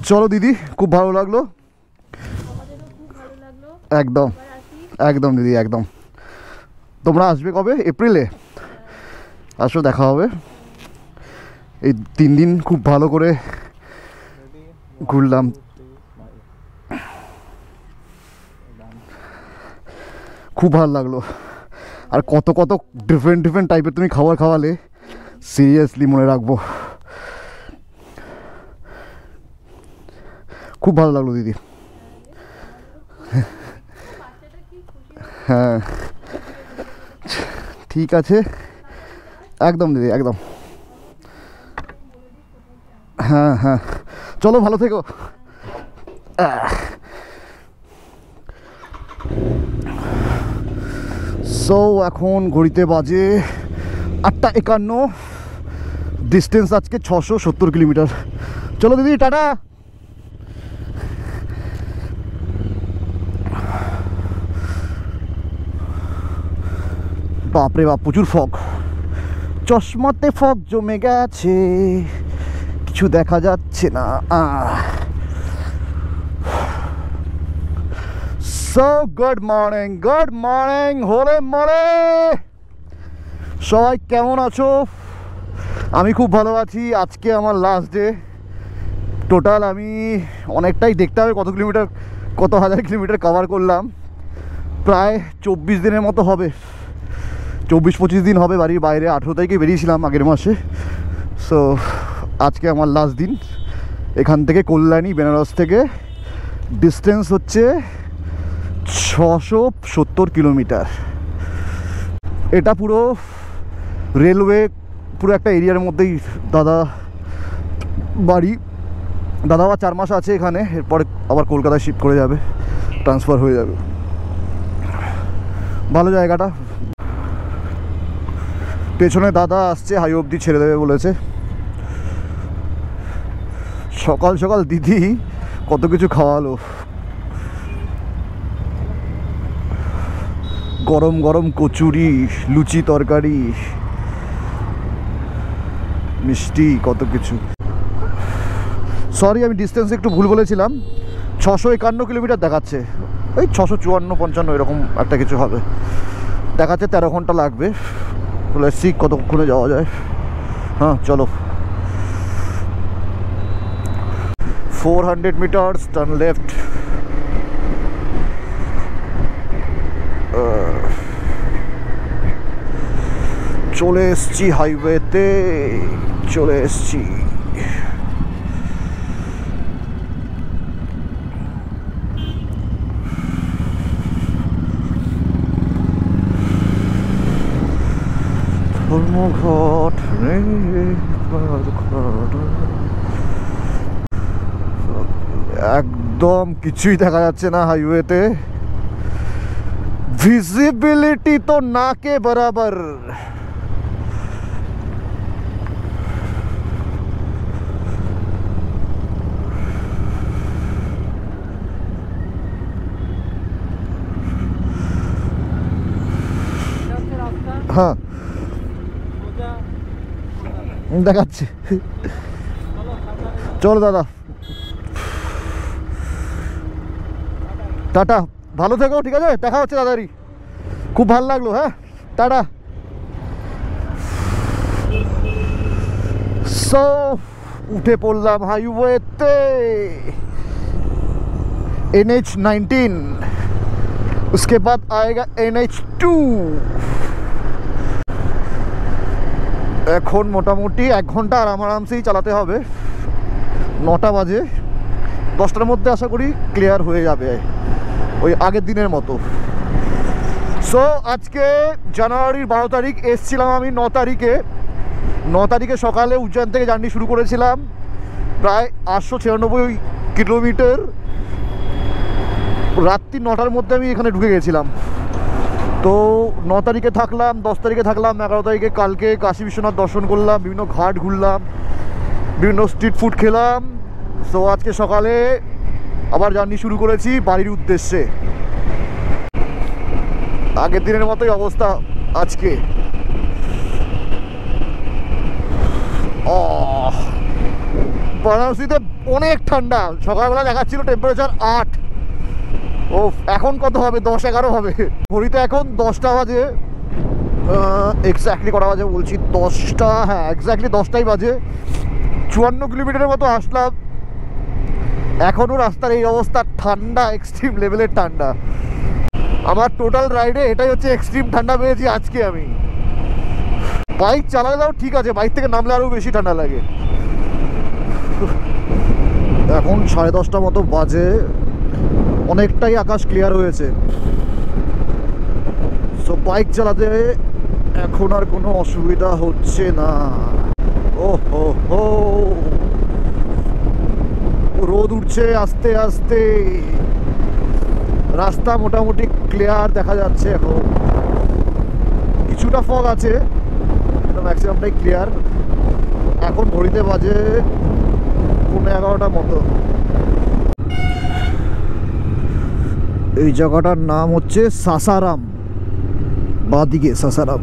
চলো দিদি, খুব ভালো লাগলো। একদম একদম দিদি, একদম। তোমরা আসবে কবে? এপ্রিলে আসো, দেখা হবে। এই 3 দিন খুব ভালো করে ঘুরলাম। খুব ভালো লাগলো। আর কত কত ডিফারেন্ট টাইপের তুমি খাবার খাওয়ালে, সিরিয়াসলি মনে রাখবো। খুব ভালো লাগলো দিদি। হ্যাঁ ঠিক আছে, একদম দিদি, একদম। হ্যাঁ হ্যাঁ, চলো, ভালো থেকো। সো এখন ঘড়িতে বাজে 8:51। ডিস্টেন্স আজকে 670 কিলোমিটার। চলো দিদি, টাটা। বাপরে বাপ, প্রচুর ফগ। চশমাতে ফগ জমে গেছে, কিছু দেখা যাচ্ছে না। সো গুড মর্নিং হরে মরে। সবাই কেমন আছো? আমি খুব ভালো আছি। আজকে আমার লাস্ট ডে। টোটাল আমি অনেকটাই দেখতে হবে কত কিলোমিটার, কত হাজার কিলোমিটার কভার করলাম। প্রায় 24 দিনের মতো হবে, 24-25 দিন হবে বাড়ির বাইরে। 18 তারিখে বেরিয়েছিলাম আগের মাসে। সো আজকে আমার লাস্ট দিন। এখান থেকে কল্যাণী, বেনারস থেকে ডিস্টেন্স হচ্ছে 670 কিলোমিটার। এটা পুরো রেলওয়ে, পুরো একটা এরিয়ার মধ্যেই দাদা বাড়ি। দাদা আবার 4 মাস আছে এখানে, এরপরে আবার কলকাতায় শিফট করে যাবে, ট্রান্সফার হয়ে যাবে। ভালো জায়গাটা। পেছনে দাদা আসছে, হাই অবধি ছেড়ে দেবে বলেছে। সকাল সকাল দিদি কত কিছু খাওয়ালো। গরম গরম কচুরি, লুচি, তরকারি, মিষ্টি, কত কিছু। সরি, আমি ডিস্টেন্স একটু ভুল বলেছিলাম। 651 কিলোমিটার দেখাচ্ছে, ওই 654-55 এরকম একটা কিছু হবে। দেখাচ্ছে 13 ঘন্টা লাগবে। বলে সিক কতক্ষণে যাওয়া যায়। হ্যাঁ চলো। 400 মিটার টার্ন লেফট। চলে এসছি হাইওয়েতে, চলে এসছি। ধর্মঘট একদম কিছুই দেখা যাচ্ছে না হাইওয়েতে। ভিজিবিলিটি তো না কে বরাবর। হ্যাঁ দেখাচ্ছে। চলো দাদা, টাটা, ভালো থেকো। ঠিক আছে, দেখা হচ্ছে দাদারি। খুব ভালো লাগলো। হ্যাঁ টাটা। সো উঠে পড়লাম হাইওয়েতে, NH-19। उसके बाद आएगा NH-2। এখন মোটামুটি 1 ঘন্টা আরামসেই চালাতে হবে। 9টা বাজে, 10টার মধ্যে আশা করি ক্লিয়ার হয়ে যাবে, ওই আগের দিনের মতো। সো আজকে জানুয়ারির 12 তারিখ, এসছিলাম আমি 9 তারিখে। 9 তারিখে সকালে উজ্জয়ন থেকে জার্নি শুরু করেছিলাম, প্রায় 896 কিলোমিটার। রাত্রি 9টার মধ্যে আমি এখানে ঢুকে গেছিলাম। তো 9 তারিখে থাকলাম, 10 তারিখে থাকলাম, 11 তারিখে কালকে কাশী বিশ্বনাথ দর্শন করলাম, বিভিন্ন ঘাট ঘুরলাম, বিভিন্ন স্ট্রিট ফুড খেলাম। সো আজকে সকালে আবার জার্নি শুরু করেছি বাড়ির উদ্দেশ্যে। আগের দিনের মতোই অবস্থা আজকে। বারাণসীতে অনেক ঠান্ডা। সকালবেলা দেখাচ্ছিল টেম্পারেচার 8। ও এখন কত হবে? 10-11 হবে। ঘড়িতে এখন 10টা বাজে। এক্স্যাক্টলি কটা বাজে বলছি? 10টা, হ্যাঁ এক্স্যাক্টলি 10টাই বাজে। 54 কিলোমিটারের মতো আসলাম, এখনও রাস্তার এই অবস্থা। ঠান্ডা, এক্সট্রিম লেভেলের ঠান্ডা। আমার টোটাল রাইডে এটাই হচ্ছে এক্সট্রিম ঠান্ডা পেয়েছি আজকে আমি। বাইক চালালেও ঠিক আছে, বাইক থেকে নামলে আরও বেশি ঠান্ডা লাগে। এখন 10:30 মতো বাজে, অনেকটাই আকাশ ক্লিয়ার হয়েছে। সো বাইক চালাতে এখন আর কোনো অসুবিধা হচ্ছে না। ও হো হো, রোদ উঠছে আস্তে আস্তে। রাস্তা মোটামুটি ক্লিয়ার দেখা যাচ্ছে। এখন কিছুটা ফগ আছে, ম্যাক্সিমামটাই ক্লিয়ার। এখন ঘড়িতে বাজে 11:15 মতো। এই জায়গাটার নাম হচ্ছে সাসারাম, বাদিকে সাসারাম।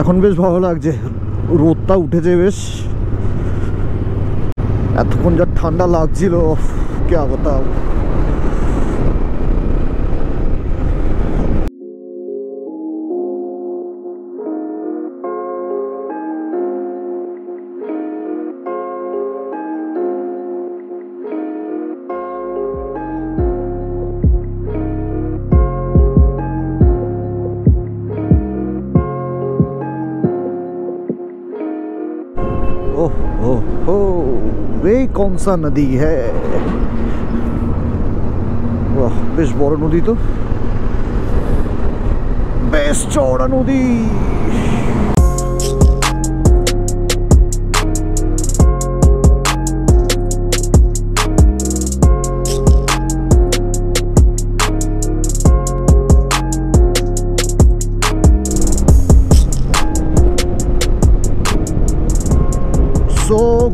এখন বেশ ভালো লাগছে, রোদটা উঠেছে বেশ। এতক্ষণ যা ঠান্ডা লাগছিল, কে বলতাম। वे कौन सा नदी है? वाह, बेश बड़ नदी, तो बेश चौड़ा नदी।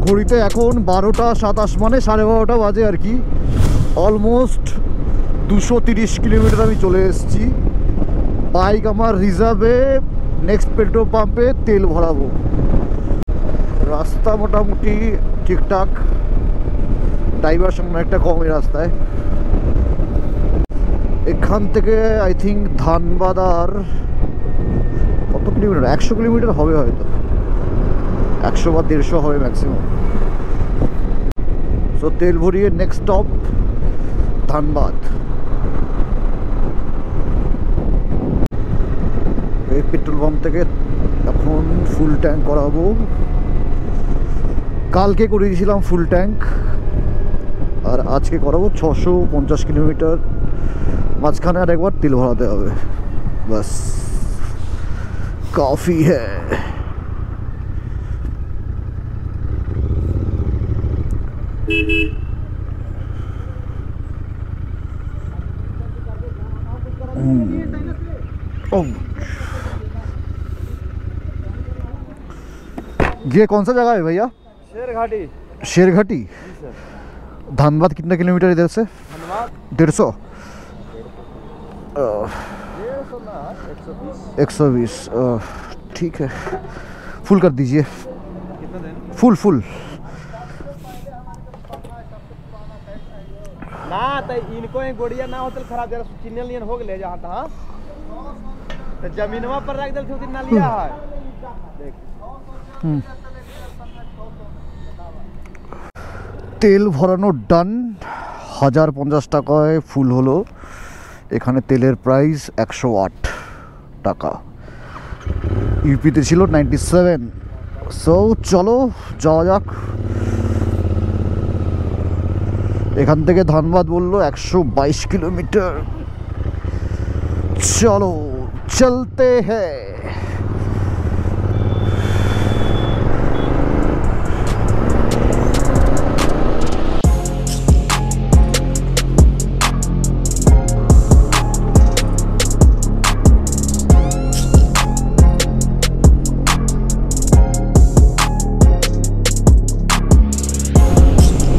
ঘড়িতে এখন 12:27, মানে 12:30 বাজে আর কি। অলমোস্ট 230 কিলোমিটার আমি চলে এসেছি। বাইক আমার রিজার্ভে, নেক্সট পেট্রোল পাম্পে তেল ভরাবো। রাস্তা মোটামুটি ঠিকঠাক, ডাইভারশন একটা কম এই রাস্তায়। এখান থেকে আই থিঙ্ক ধানবাদ আর কত কিলোমিটার? 100 কিলোমিটার হবে হয়তো, 100 বা 150 হবে ম্যাক্সিমাম। সো তেল ভরিয়ে নেক্সট স্টপ ধানবাদ। এই পেট্রোল পাম্প থেকে এখন ফুল ট্যাঙ্ক করাবো। কালকে করে দিয়েছিলাম ফুল ট্যাঙ্ক, আর আজকে করাবো 650 কিলোমিটার। মাঝখানে আর একবার তেল ভরাতে হবে, বাস কাফি হ্যাঁ। ये कौन सा जगह है भैया? शेरघाटी। शेरघाटी। धानबाद कितना किलोमीटर इधर से? 150। 120। ठीक है, फुल कर दीजिए। कितना दें? फुल फुल ना तो इनको एक गोड़िया ना होतल खराब, जरा चिन्हल नियन हो गले जहां तहां तो जमीनवा पर रख देल थे उतना लिया है देख। তেল ভরানো ডান। 1050 টাকায় ফুল হলো। এখানে তেলের প্রাইস 108 টাকা। ইউপিতে ছিল 97। সো চলো যাওয়া যাক। এখান থেকে ধানবাদ বললো 122 কিলোমিটার। চলো চলতে হ্যাঁ।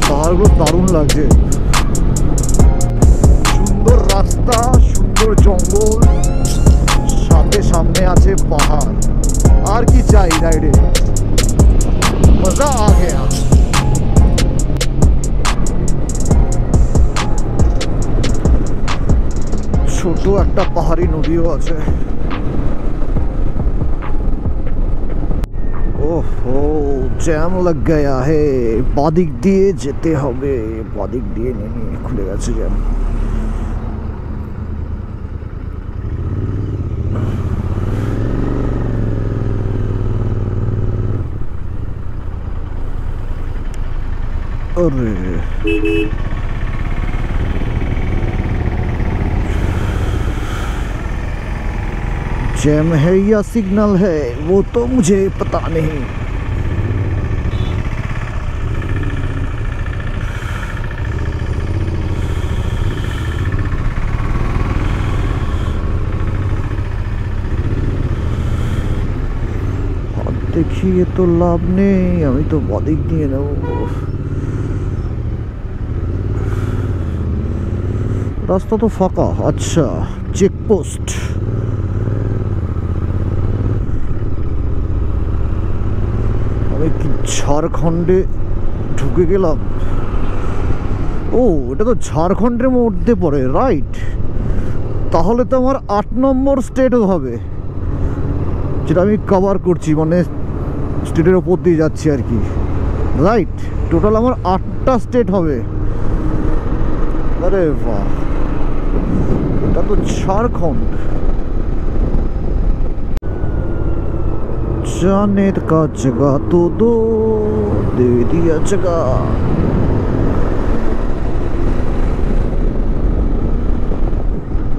পাহাড়গুলো দারুণ লাগছে, সুন্দর রাস্তা, সুন্দর জঙ্গল, সাথে সামনে আছে পাহাড়। আর কি চাই রাইডে, মজা আ গয়া। ছোট একটা পাহাড়ি নদীও আছে। ওহো, জ্যাম লাগ গয়া হে, বাদিক দিয়ে যেতে হবে, বাদিক দিয়ে নেমে খুলে গেছে জ্যাম। अरे जैम है या सिग्नल है वो तो मुझे पता नहीं। देखिए तो लाभ नहीं, अभी तो बादिक दिए ना वो रास्ता तो फाका। अच्छा, चेक पोस्ट। আমি কি ঝাড়খণ্ডে ঢুকে গেলাম? ও, এটা তো ঝাড়খণ্ডের মধ্যে পড়ে, রাইট। তাহলে তো আমার 8 নম্বর স্টেটও হবে, যেটা আমি কভার করছি, মানে স্টেটের ওপর দিয়ে যাচ্ছি আর কি, রাইট। টোটাল আমার 8টা স্টেট হবে। আরে বাহ, এটা তো ঝাড়খণ্ড। जाने का जगह तो दो, दे दिया जगह।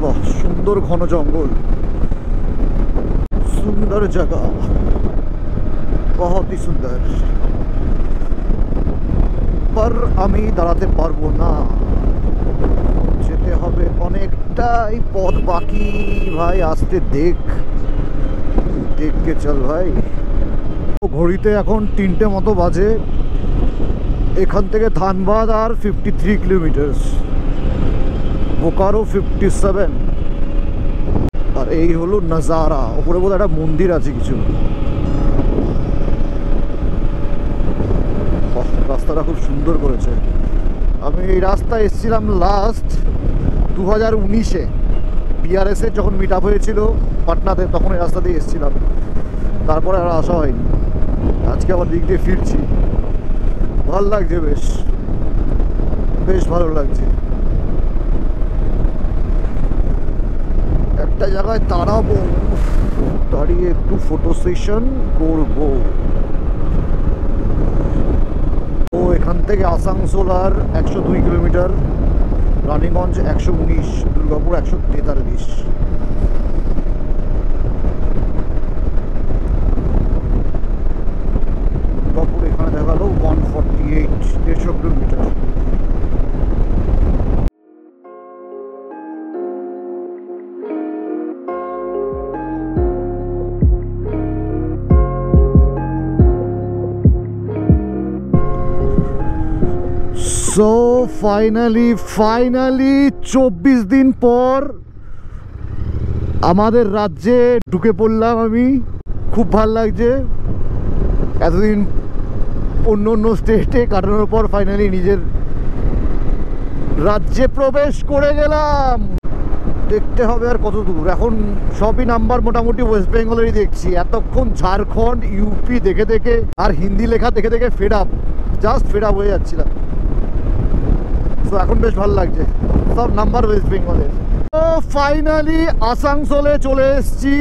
वाह, सुंदर घन जंगल, सुंदर जगह, बहुत ही सुंदर। पर আমি দাঁড়াতে পারবো না, যেতে হবে অনেকটাই পথ বাকি। ভাই আস্তে দেখ, দেখ কে চল ভাই। ঘড়িতে এখন 3টে মতো বাজে। এখান থেকে ধানবাদ আর 53 কিলোমিটার, বোকারো 57। আর এই হলো নাজারা। ওপরে বোধহয় একটা মন্দির আছে কিছু। রাস্তাটা খুব সুন্দর করেছে। আমি এই রাস্তায় এসেছিলাম লাস্ট 2019-এ, বিআরএস এর যখন মিট আপ হয়েছিল পাটনাতে, তখন এই রাস্তা দিয়ে এসেছিলাম। তারপরে আর আসা হয়নি। আজকে আবার দিক দিয়ে ফিরছি, ভালো লাগছে, বেশ বেশ ভালো লাগছে। একটা জায়গায় দাঁড়াবো, দাঁড়িয়ে একটু ফটো সেশন করবো। ও এখান থেকে আসানসোল আর 102 কিলোমিটার, রানীগঞ্জ 119, দুর্গাপুর 143। দুর্গাপুর এখানে দেখালো 148, 150 কিলোমিটার। সো ফাইনালি 24 দিন পর আমাদের রাজ্যে ঢুকে পড়লাম আমি। খুব ভালো লাগছে। এতদিন অন্য অন্য স্টেটে কাটানোর পর ফাইনালি নিজের রাজ্যে প্রবেশ করে গেলাম। দেখতে হবে আর কত দূর। এখন সবই নাম্বার মোটামুটি ওয়েস্ট বেঙ্গলেরই দেখছি। এতক্ষণ ঝাড়খণ্ড, ইউপি দেখে দেখে আর হিন্দি লেখা দেখে দেখে fed up, just fed up হয়ে যাচ্ছিলাম। তো এখন বেশ ভালো লাগছে, সব নাম্বার ওয়েস্ট বেঙ্গলের। তো ফাইনালি আসানসোলে চলে এসেছি।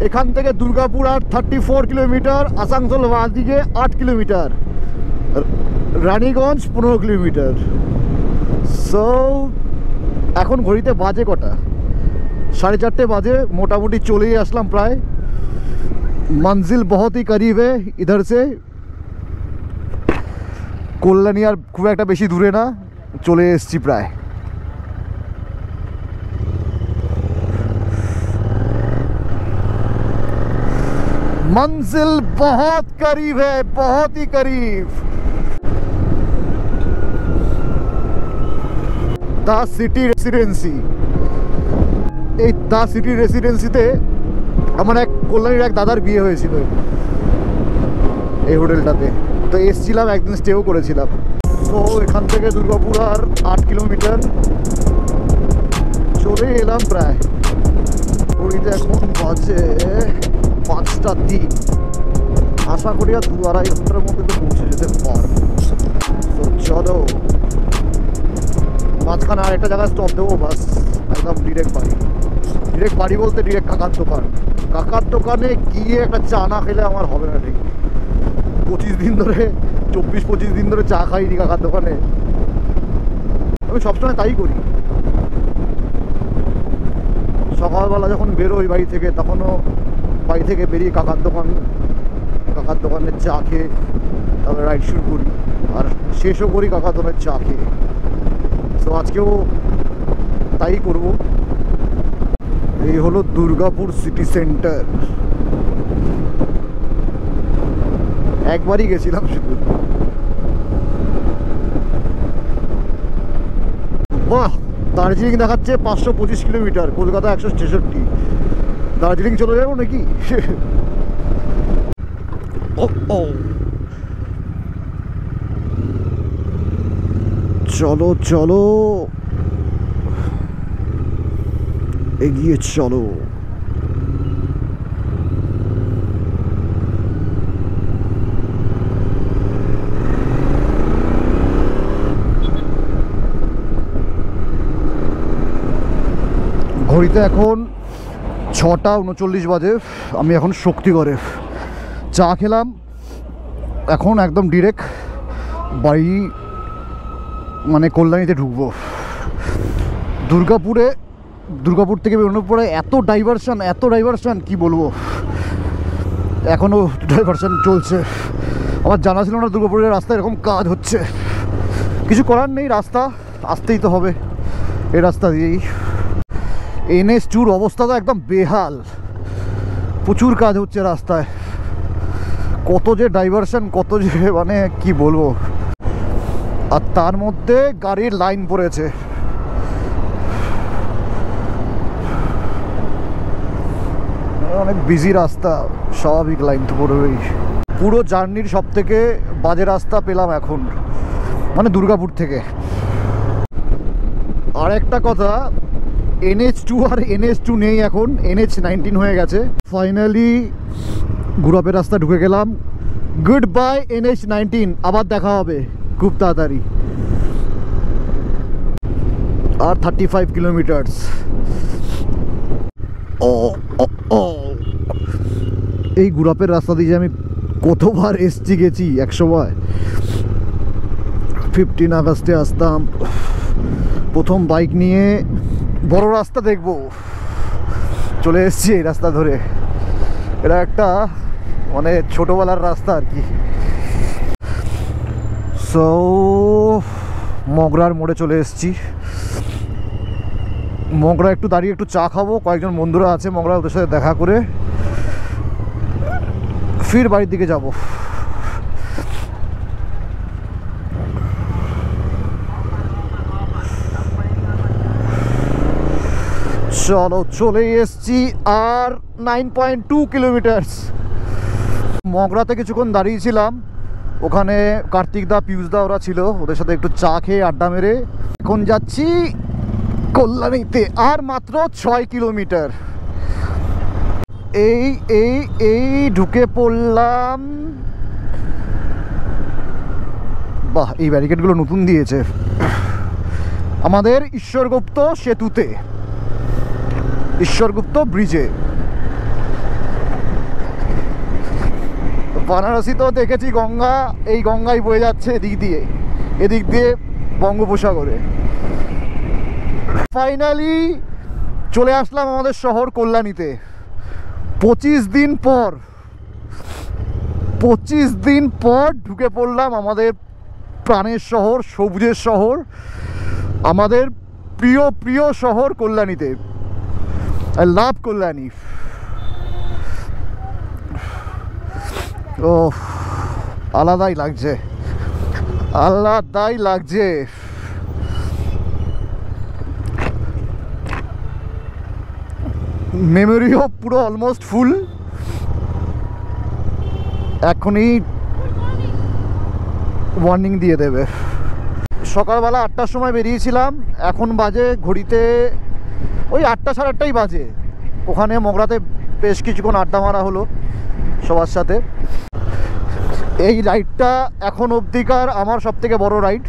এখান থেকে দুর্গাপুর আর 34 কিলোমিটার, আসানসোল বাঁদিকে 8 কিলোমিটার, রানীগঞ্জ 15 কিলোমিটার। সো এখন ঘড়িতে বাজে কটা? 4:30 বাজে। মোটামুটি চলেই আসলাম প্রায়। मंजिल बहुत ही करीब है इधर से। কল্যাণী আর খুব একটা বেশি দূরে না, চলে এসেছি প্রায়। मंजिल बहुत करीब है, बहुत ही करीब। দা সিটি রেসিডেন্সি, এই দা সিটি রেসিডেন্সিতে আমার এক কল্যাণীর এক দাদার বিয়ে হয়েছিল এই হোটেলটাতে, তো এসছিলাম একদিন, স্টেও করেছিলাম। তো এখান থেকে দুর্গাপুর আর 8 কিলোমিটার, চলে এলাম প্রায়। ঘড়িতে এখন বাজে 5:03। আশা করি আর 2-2.5 ঘন্টার মধ্যে তো পৌঁছে যেতে পারবো। তো চলো, মাঝখানে আরেকটা জায়গায় স্টপ দেবো, বাস একদম ডিরেক্ট বাড়ি। ডিরেক্ট বাড়ি বলতে ডিরেক্ট কাকার দোকান। কাকার দোকানে গিয়ে একটা চা না খেলে আমার হবে না ঠিক। 24 দিন ধরে চা খাইনি কাকার দোকানে। আমি সবসময় তাই করি। সকালবেলা যখন বেরোই বাড়ি থেকে, তখনও বাড়ি থেকে বেরিয়ে কাকার দোকানের চা খেয়ে তারপরে রাইড শুরু করি, আর শেষও করি কাকার দোকানের চা খেয়ে। তো আজকেও তাই করব। এই হলো দুর্গাপুর সিটি সেন্টার। একবারই গেছিলাম শুধু। বাহ, দার্জিলিং দেখাচ্ছে 525 কিলোমিটার, কলকাতা 166। দার্জিলিং চলে যাবো নাকি? চলো চলো, এগিয়ে চলো। ঘড়িতে এখন 6:39 বাজে। আমি এখন শক্তিগড়ে চা খেলাম, এখন একদম ডিরেক্ট বাড়ি, মানে কল্যাণীতে ঢুকবো। দুর্গাপুর থেকে বেরোনোর পরে এত ডাইভারশন কি বলবো, এখনও ডাইভারশন চলছে। আমার জানা ছিল না দুর্গাপুরের রাস্তায় এরকম কাজ হচ্ছে। কিছু করার নেই, রাস্তা আসতেই তো হবে এই রাস্তা দিয়েই। NH2 অবস্থা তো একদম বেহাল, প্রচুর কাজ হচ্ছে রাস্তায়। কত যে ডাইভারশন, কত যে মানে কি বলবো। আর তার মধ্যে গাড়ির লাইন পড়েছে। অনেক বিজি রাস্তা, স্বাভাবিক লাইন তো পড়বেই। পুরো জার্নির সব থেকে বাজে রাস্তা পেলাম এখন, মানে দুর্গাপুর থেকে। আর একটা কথা, NH2 আর NH2 নেই এখন, NH19 হয়ে গেছে। ফাইনালি গুরাপের রাস্তা ঢুকে গেলাম। গুড বাই NH19, আবার দেখা হবে খুব তাড়াতাড়ি। আর 35 কিলোমিটার্স। এই গুরাপের রাস্তা দিয়ে আমি কতবার গেছি এক সময়। 15 আগস্টে আসতাম, প্রথম বাইক নিয়ে বড় রাস্তা দেখবো, চলে এসছি এই রাস্তা ধরে। এটা একটা মানে ছোটোবেলার রাস্তা আর কি। সো মগরার মোড়ে চলে এসছি। মগরা একটু দাঁড়িয়ে একটু চা খাবো, কয়েকজন বন্ধুরা আছে মগরা, ওদের সাথে দেখা করে ফির বাড়ির দিকে যাব। চলো, চলে এসছি আর 9.2 কিলোমিটার্স। মগরাতে কিছুক্ষণ দাঁড়িয়েছিলাম, ওখানে কার্তিক দা, পিউষ দা ওরা ছিল, ওদের সাথে একটু চা খেয়ে আড্ডা মেরে এখন যাচ্ছি কল্যাণীতে। আর মাত্র 6 কিলোমিটার। এই ঢুকে পড়লাম। বাহ, এই ব্যারিকেডগুলো নতুন দিয়েছে আমাদের ঈশ্বরগুপ্ত সেতুতে, ঈশ্বরগুপ্ত ব্রিজে। বানারসি তো দেখেছি গঙ্গা, এই গঙ্গাই বয়ে যাচ্ছে এদিক দিয়ে বঙ্গোপসাগরে। ফাইনালি চলে আসলাম আমাদের শহর কল্যাণীতে। 25 দিন পর ঢুকে পড়লাম আমাদের প্রাণের শহর, সবুজের শহর, আমাদের প্রিয় শহর কল্যাণীতে। I love Kalyani. ও আলাদাই লাগছে। মেমোরিও পুরো অলমোস্ট ফুল। এখনই ওয়ার্নিং দিয়ে দেবে। সকালবেলা 8টার সময় বেরিয়েছিলাম, এখন বাজে ঘড়িতে ওই 8টা সাড়ে 8টাই বাজে। ওখানে মগরাতে বেশ কিছুক্ষণ আড্ডা মারা হলো সবার সাথে। এই রাইডটা এখন অবধিকার আমার সবথেকে বড় রাইড।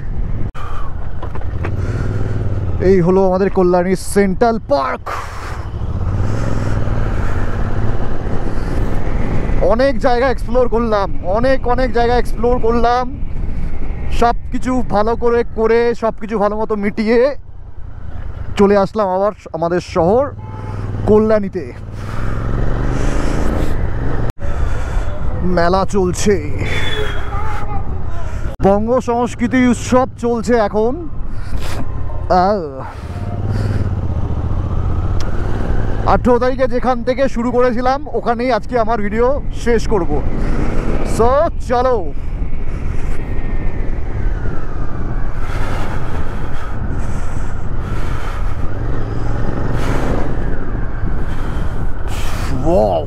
এই হলো আমাদের কল্যাণী সেন্ট্রাল পার্ক। অনেক জায়গা এক্সপ্লোর করলাম, অনেক জায়গা এক্সপ্লোর করলাম। সব কিছু ভালো করে সব কিছু ভালো মতো মিটিয়ে চলে আসলাম আবার আমাদের শহর কল্যাণীতে। মেলা চলছে, বঙ্গ সংস্কৃতি উৎসব চলছে এখন। 18 তারিখে যেখান থেকে শুরু করেছিলাম ওখানেই আজকে আমার ভিডিও শেষ করব। সো চলো। Wow.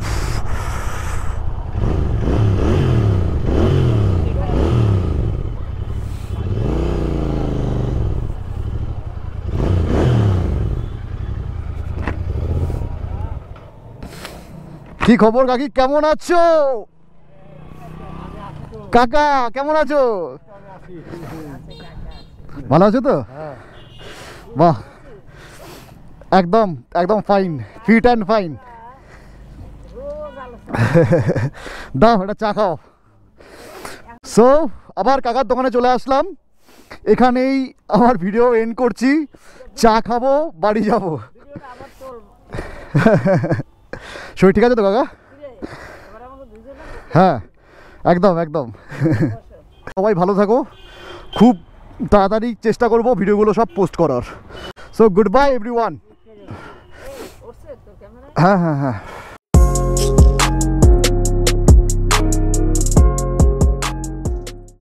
কি খবর কাকি, কেমন আছো? কাকা কেমন আছো? ভালো আছো তো? বাহ, একদম একদম ফাইন, ফিট অ্যান্ড ফাইন। দাও একটা চা খাও। সো আবার কাকার দোকানে চলে আসলাম, এখানেই আমার ভিডিও এন্ড করছি। চা খাবো, বাড়ি যাবো। শরীর ঠিক আছে তো কাকা? হ্যাঁ একদম একদম। সবাই ভালো থাকো, খুব তাড়াতাড়ি চেষ্টা করবো ভিডিওগুলো সব পোস্ট করার। So good bye everyone. হ্যাঁ হ্যাঁ হ্যাঁ।